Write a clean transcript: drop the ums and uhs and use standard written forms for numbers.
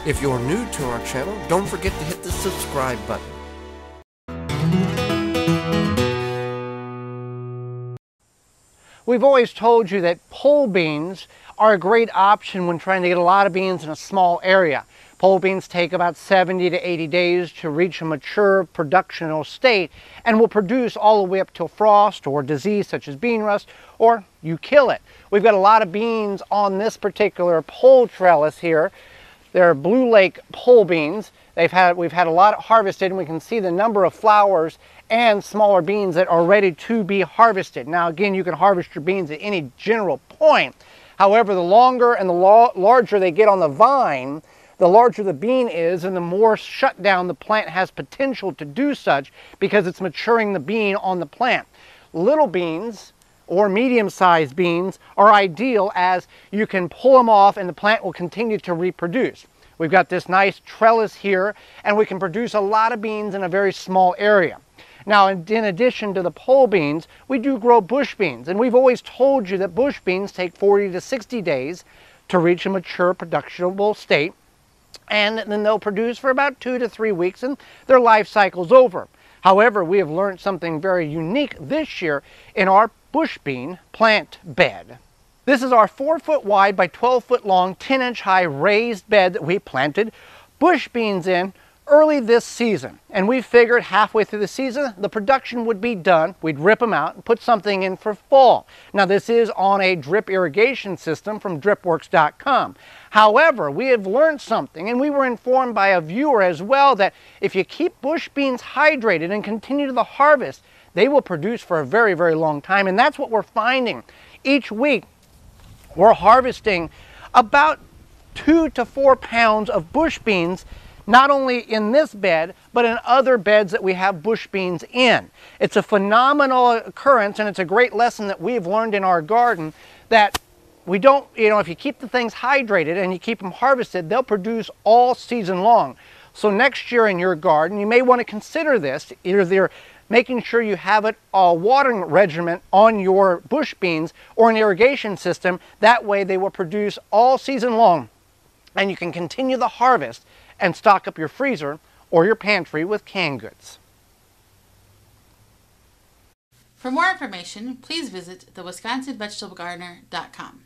If you're new to our channel, don't forget to hit the subscribe button. We've always told you that pole beans are a great option when trying to get a lot of beans in a small area. Pole beans take about 70 to 80 days to reach a mature productional state and will produce all the way up till frost or disease such as bean rust, or you kill it. We've got a lot of beans on this particular pole trellis here. They're Blue Lake pole beans. We've had a lot harvested, and we can see the number of flowers and smaller beans that are ready to be harvested. Now again, you can harvest your beans at any general point. However, the longer and the larger they get on the vine, the larger the bean is and the more shutdown the plant has potential to do such because it's maturing the bean on the plant. Little beans or medium-sized beans are ideal as you can pull them off and the plant will continue to reproduce. We've got this nice trellis here and we can produce a lot of beans in a very small area. Now, in addition to the pole beans, we do grow bush beans, and we've always told you that bush beans take 40 to 60 days to reach a mature productionable state, and then they'll produce for about 2 to 3 weeks and their life cycle's over. However, we have learned something very unique this year in our bush bean plant bed. This is our 4-foot wide by 12-foot long, 10-inch high raised bed that we planted bush beans in early this season, and we figured halfway through the season the production would be done. We'd rip them out and put something in for fall. Now this is on a drip irrigation system from dripworks.com. However, we have learned something, and we were informed by a viewer as well, that if you keep bush beans hydrated and continue to the harvest, they will produce for a very, very long time. And that's what we're finding. Each week we're harvesting about 2 to 4 pounds of bush beans, not only in this bed, but in other beds that we have bush beans in. It's a phenomenal occurrence, and it's a great lesson that we've learned in our garden, that we don't, if you keep the things hydrated and you keep them harvested, they'll produce all season long. So next year in your garden, you may want to consider this, either making sure you have a watering regimen on your bush beans or an irrigation system. That way they will produce all season long, and you can continue the harvest and stock up your freezer or your pantry with canned goods. For more information, please visit thewisconsinvegetablegardener.com.